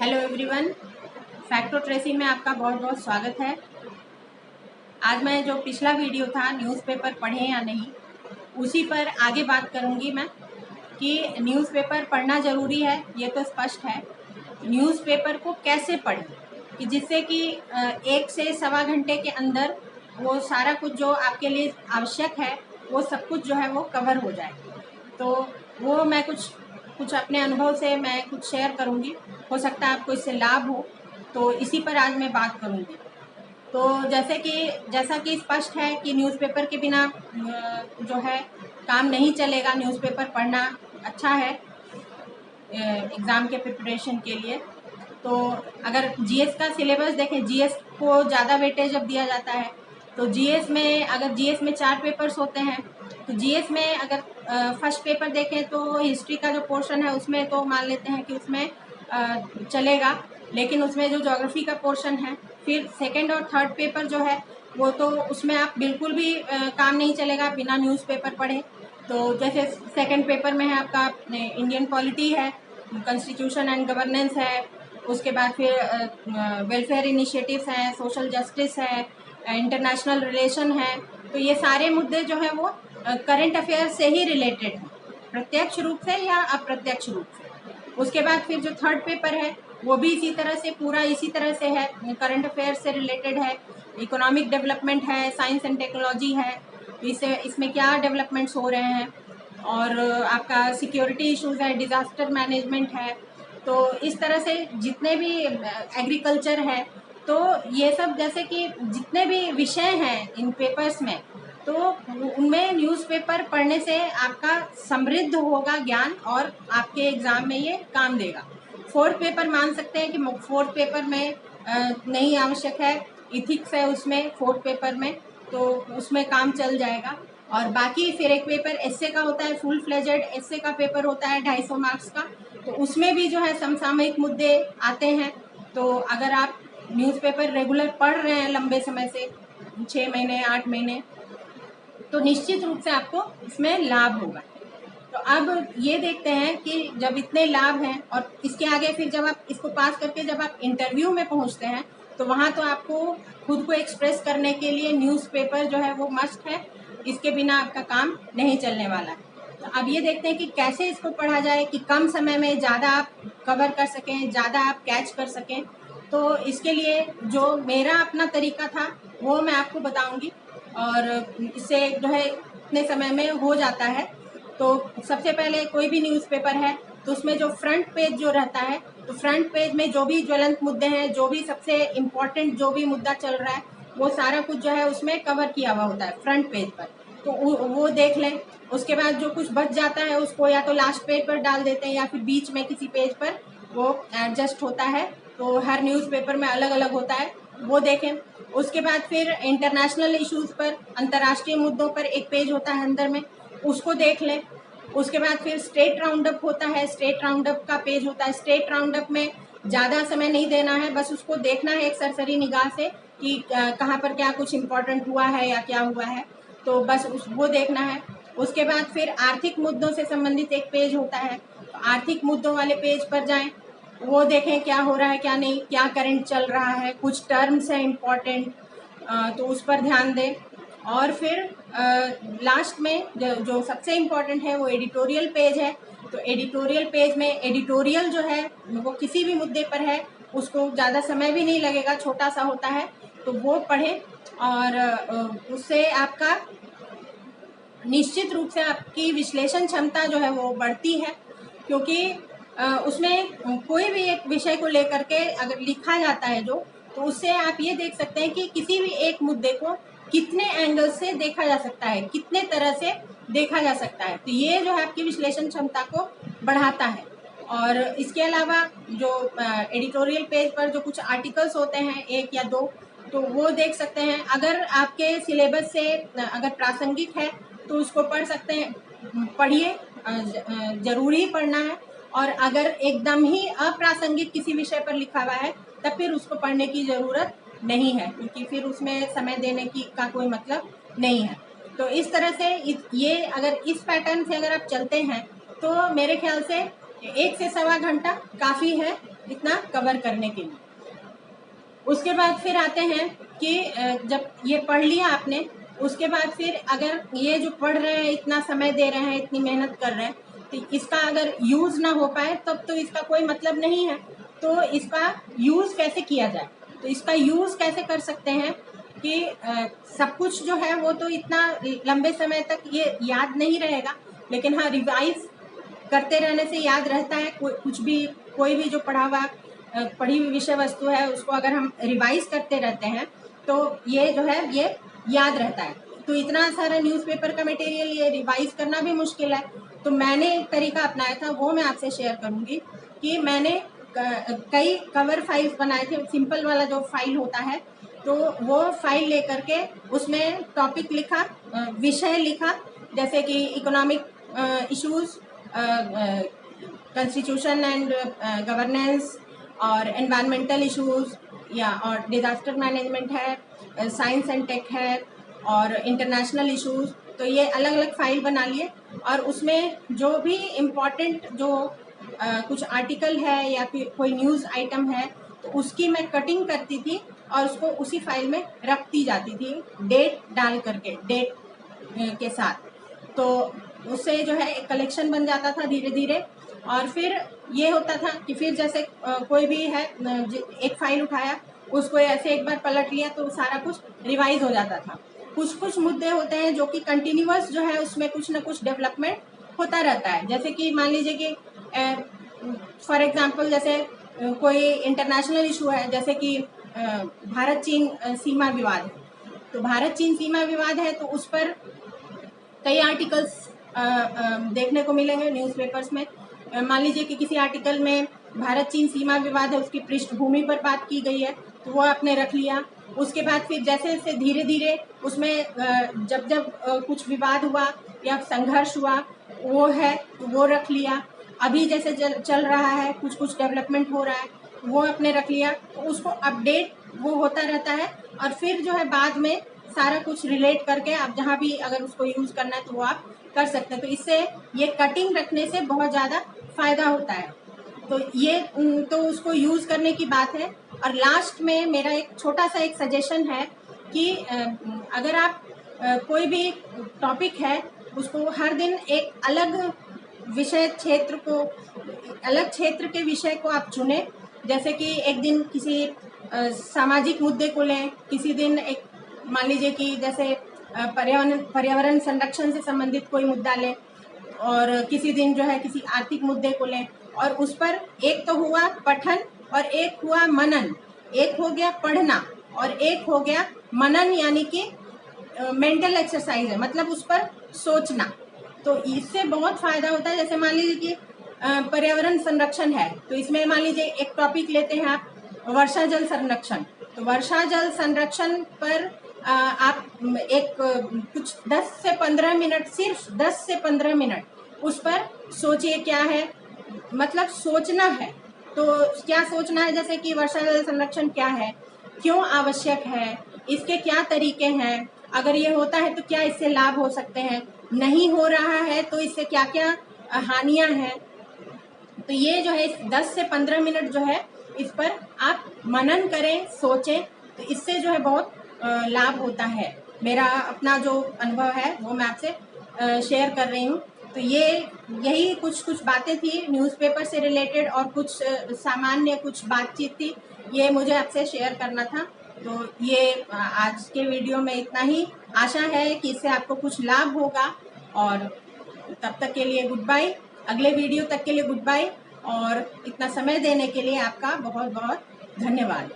Hello everyone, facto Tracy में आपका बहुत बहुत स्वागत है। आज मैं जो पिछला वीडियो था न्यूज़पेपर पढ़ें या नहीं, उसी पर आगे बात करूंगी मैं कि न्यूज़पेपर पढ़ना ज़रूरी है, ये तो स्पष्ट है। न्यूज़पेपर को कैसे पढ़ें कि जिससे कि 1 से सवा घंटे के अंदर वो सारा कुछ जो आपके लिए आवश्यक है वो सब कुछ जो है वो कवर हो जाए। तो वो मैं कुछ अपने अनुभव से मैं कुछ शेयर करूंगी, हो सकता है आपको इससे लाभ हो, तो इसी पर आज मैं बात करूंगी। तो जैसा कि स्पष्ट है कि न्यूज़पेपर के बिना जो है काम नहीं चलेगा। न्यूज़पेपर पढ़ना अच्छा है एग्ज़ाम के प्रिपरेशन के लिए। तो अगर जीएस का सिलेबस देखें, जीएस को ज़्यादा वेटेज अब दिया जाता है। तो जीएस में 4 पेपर्स होते हैं, तो जीएस में अगर फर्स्ट पेपर देखें तो हिस्ट्री का जो पोर्शन है उसमें तो मान लेते हैं कि उसमें चलेगा, लेकिन उसमें जो ज्योग्राफी का पोर्शन है, फिर सेकंड और थर्ड पेपर जो है वो तो उसमें आप बिल्कुल भी काम नहीं चलेगा बिना न्यूज़पेपर पढ़े। तो जैसे सेकंड पेपर में है आपका इंडियन पॉलिटी है, कॉन्स्टिट्यूशन एंड गवर्नेंस है, उसके बाद फिर वेलफेयर इनिशिएटिव्स हैं, सोशल जस्टिस है, इंटरनेशनल रिलेशन है। तो ये सारे मुद्दे जो है वो करंट अफेयर से ही रिलेटेड हैं, प्रत्यक्ष रूप से या अप्रत्यक्ष रूप से। उसके बाद फिर जो थर्ड पेपर है वो भी इसी तरह से है, करंट अफेयर से रिलेटेड है, इकोनॉमिक डेवलपमेंट है, साइंस एंड टेक्नोलॉजी है, इसमें क्या डेवलपमेंट्स हो रहे हैं, और आपका सिक्योरिटी इश्यूज है, डिज़ास्टर मैनेजमेंट है। तो इस तरह से जितने भी एग्रीकल्चर है, तो ये सब जैसे कि जितने भी विषय हैं इन पेपर्स में, तो उनमें न्यूज़पेपर पढ़ने से आपका समृद्ध होगा ज्ञान और आपके एग्ज़ाम में ये काम देगा। फोर्थ पेपर मान सकते हैं कि फोर्थ पेपर में नहीं आवश्यक है, इथिक्स है उसमें फोर्थ पेपर में, तो उसमें काम चल जाएगा। और बाकी फिर एक पेपर एस्से का होता है, फुल फ्लेजेड एस्से का पेपर होता है 250 मार्क्स का, तो उसमें भी जो है समसामयिक मुद्दे आते हैं। तो अगर आप न्यूज़पेपर रेगुलर पढ़ रहे हैं लंबे समय से, 6 महीने 8 महीने, तो निश्चित रूप से आपको इसमें लाभ होगा। तो अब ये देखते हैं कि जब इतने लाभ हैं और इसके आगे फिर जब आप इसको पास करके जब आप इंटरव्यू में पहुंचते हैं, तो वहाँ तो आपको खुद को एक्सप्रेस करने के लिए न्यूज़पेपर जो है वो मस्ट है, इसके बिना आपका काम नहीं चलने वाला है। तो अब ये देखते हैं कि कैसे इसको पढ़ा जाए कि कम समय में ज़्यादा आप कवर कर सकें, ज़्यादा आप कैच कर सकें। तो इसके लिए जो मेरा अपना तरीका था वो मैं आपको बताऊंगी, और इससे जो है इतने समय में हो जाता है। तो सबसे पहले कोई भी न्यूज़पेपर है तो उसमें जो फ्रंट पेज जो रहता है, तो फ्रंट पेज में जो भी ज्वलंत मुद्दे हैं, जो भी सबसे इम्पोर्टेंट जो भी मुद्दा चल रहा है, वो सारा कुछ जो है उसमें कवर किया हुआ होता है फ्रंट पेज पर। तो वो देख लें। उसके बाद जो कुछ बच जाता है उसको या तो लास्ट पेज पर डाल देते हैं या फिर बीच में किसी पेज पर वो एडजस्ट होता है, तो हर न्यूज़पेपर में अलग अलग होता है, वो देखें। उसके बाद फिर इंटरनेशनल इश्यूज़ पर, अंतर्राष्ट्रीय मुद्दों पर एक पेज होता है अंदर में, उसको देख लें। उसके बाद फिर स्टेट राउंडअप होता है, स्टेट राउंडअप का पेज होता है। स्टेट राउंडअप में ज़्यादा समय नहीं देना है, बस उसको देखना है एक सरसरी निगाह से कि कहाँ पर क्या कुछ इम्पोर्टेंट हुआ है या क्या हुआ है, तो बस वो देखना है। उसके बाद फिर आर्थिक मुद्दों से संबंधित एक पेज होता है, तो आर्थिक मुद्दों वाले पेज पर जाएं, वो देखें क्या हो रहा है क्या नहीं, क्या करंट चल रहा है, कुछ टर्म्स हैं इम्पॉर्टेंट, तो उस पर ध्यान दें। और फिर लास्ट में जो सबसे इम्पॉर्टेंट है वो एडिटोरियल पेज है। तो एडिटोरियल पेज में एडिटोरियल जो है वो किसी भी मुद्दे पर है, उसको ज़्यादा समय भी नहीं लगेगा, छोटा सा होता है, तो वो पढ़ें। और उससे आपका निश्चित रूप से आपकी विश्लेषण क्षमता जो है वो बढ़ती है, क्योंकि उसमें कोई भी एक विषय को लेकर के अगर लिखा जाता है जो, तो उससे आप ये देख सकते हैं कि किसी भी एक मुद्दे को कितने एंगल से देखा जा सकता है, कितने तरह से देखा जा सकता है। तो ये जो है आपकी विश्लेषण क्षमता को बढ़ाता है। और इसके अलावा जो एडिटोरियल पेज पर जो कुछ आर्टिकल्स होते हैं, 1 या 2, तो वो देख सकते हैं। अगर आपके सिलेबस से अगर प्रासंगिक है तो उसको पढ़ सकते हैं, पढ़िए, ज़रूरी पढ़ना है। और अगर एकदम ही अप्रासंगिक किसी विषय पर लिखा हुआ है तब फिर उसको पढ़ने की ज़रूरत नहीं है, क्योंकि फिर उसमें समय देने की का कोई मतलब नहीं है। तो इस तरह से ये अगर इस पैटर्न से अगर आप चलते हैं तो मेरे ख्याल से 1 से सवा घंटा काफ़ी है इतना कवर करने के लिए। उसके बाद फिर आते हैं कि जब ये पढ़ लिया आपने, उसके बाद फिर अगर ये जो पढ़ रहे हैं, इतना समय दे रहे हैं, इतनी मेहनत कर रहे हैं, तो इसका अगर यूज़ ना हो पाए तब तो इसका कोई मतलब नहीं है। तो इसका यूज़ कैसे किया जाए? तो इसका यूज़ कैसे कर सकते हैं कि सब कुछ जो है वो तो इतना लंबे समय तक ये याद नहीं रहेगा, लेकिन हाँ, रिवाइज करते रहने से याद रहता है। कुछ भी, कोई भी जो पढ़ी हुई विषय वस्तु है, उसको अगर हम रिवाइज करते रहते हैं तो ये जो है ये याद रहता है। तो इतना सारा न्यूज़पेपर का मटेरियल ये रिवाइज करना भी मुश्किल है। तो मैंने एक तरीका अपनाया था, वो मैं आपसे शेयर करूँगी कि मैंने कई कवर फाइल्स बनाए थे। सिंपल वाला जो फाइल होता है, तो वो फाइल लेकर के उसमें टॉपिक लिखा, विषय लिखा, जैसे कि economic issues, constitution and governance, और एनवायरमेंटल इश्यूज, या और डिज़ास्टर मैनेजमेंट है, साइंस एंड टेक है, और इंटरनेशनल इश्यूज। तो ये अलग अलग फाइल बना लिए, और उसमें जो भी इम्पोर्टेंट जो कुछ आर्टिकल है या फिर कोई न्यूज़ आइटम है, तो उसकी मैं कटिंग करती थी और उसको उसी फाइल में रखती जाती थी, डेट डाल करके, डेट के साथ। तो उससे जो है एक कलेक्शन बन जाता था धीरे धीरे। और फिर ये होता था कि फिर जैसे कोई भी है, एक फाइल उठाया, उसको ऐसे एक बार पलट लिया तो सारा कुछ रिवाइज हो जाता था। कुछ कुछ मुद्दे होते हैं जो कि कंटिन्यूअस जो है उसमें कुछ ना कुछ डेवलपमेंट होता रहता है। जैसे कि मान लीजिए कि फॉर एग्जांपल जैसे कोई इंटरनेशनल इशू है, जैसे कि भारत चीन सीमा विवाद है। तो भारत चीन सीमा विवाद है, तो उस पर कई आर्टिकल्स देखने को मिलेंगे न्यूज़पेपर्स में। मान लीजिए कि किसी आर्टिकल में भारत चीन सीमा विवाद है, उसकी पृष्ठभूमि पर बात की गई है, तो वो आपने रख लिया। उसके बाद फिर जैसे जैसे धीरे धीरे उसमें जब जब कुछ विवाद हुआ या संघर्ष हुआ, वो है तो वो रख लिया। अभी जैसे चल रहा है, कुछ कुछ डेवलपमेंट हो रहा है, वो आपने रख लिया। तो उसको अपडेट वो होता रहता है, और फिर जो है बाद में सारा कुछ रिलेट करके आप जहाँ भी अगर उसको यूज़ करना है तो वो आप कर सकते हैं। तो इससे ये कटिंग रखने से बहुत ज़्यादा फ़ायदा होता है। तो ये तो उसको यूज़ करने की बात है। और लास्ट में मेरा एक छोटा सा एक सजेशन है कि अगर आप कोई भी टॉपिक है, उसको हर दिन एक अलग विषय क्षेत्र को, अलग क्षेत्र के विषय को आप चुनें। जैसे कि एक दिन किसी सामाजिक मुद्दे को लें, किसी दिन एक मान लीजिए कि जैसे पर्यावरण संरक्षण से संबंधित कोई मुद्दा लें, और किसी दिन जो है किसी आर्थिक मुद्दे को लें, और उस पर एक तो हुआ पठन और एक हुआ मनन। एक हो गया पढ़ना और एक हो गया मनन, यानी कि मेंटल एक्सरसाइज है, मतलब उस पर सोचना। तो इससे बहुत फायदा होता है। जैसे मान लीजिए कि पर्यावरण संरक्षण है, तो इसमें मान लीजिए एक टॉपिक लेते हैं आप, वर्षा जल संरक्षण। तो वर्षा जल संरक्षण पर आप एक कुछ 10 से 15 मिनट, सिर्फ 10 से 15 मिनट उस पर सोचिए। क्या है, मतलब सोचना है। तो क्या सोचना है, जैसे कि वर्षा जल संरक्षण क्या है, क्यों आवश्यक है, इसके क्या तरीके हैं, अगर ये होता है तो क्या इससे लाभ हो सकते हैं, नहीं हो रहा है तो इससे क्या क्या हानियां हैं। तो ये जो है 10 से 15 मिनट जो है इस पर आप मनन करें, सोचें, तो इससे जो है बहुत लाभ होता है। मेरा अपना जो अनुभव है वो मैं आपसे शेयर कर रही हूँ। तो यही कुछ बातें थी न्यूज़पेपर से रिलेटेड, और कुछ सामान्य कुछ बातचीत थी, ये मुझे आपसे शेयर करना था। तो ये आज के वीडियो में इतना ही। आशा है कि इससे आपको कुछ लाभ होगा, और तब तक के लिए गुड बाय। अगले वीडियो तक के लिए गुड बाय, और इतना समय देने के लिए आपका बहुत बहुत धन्यवाद।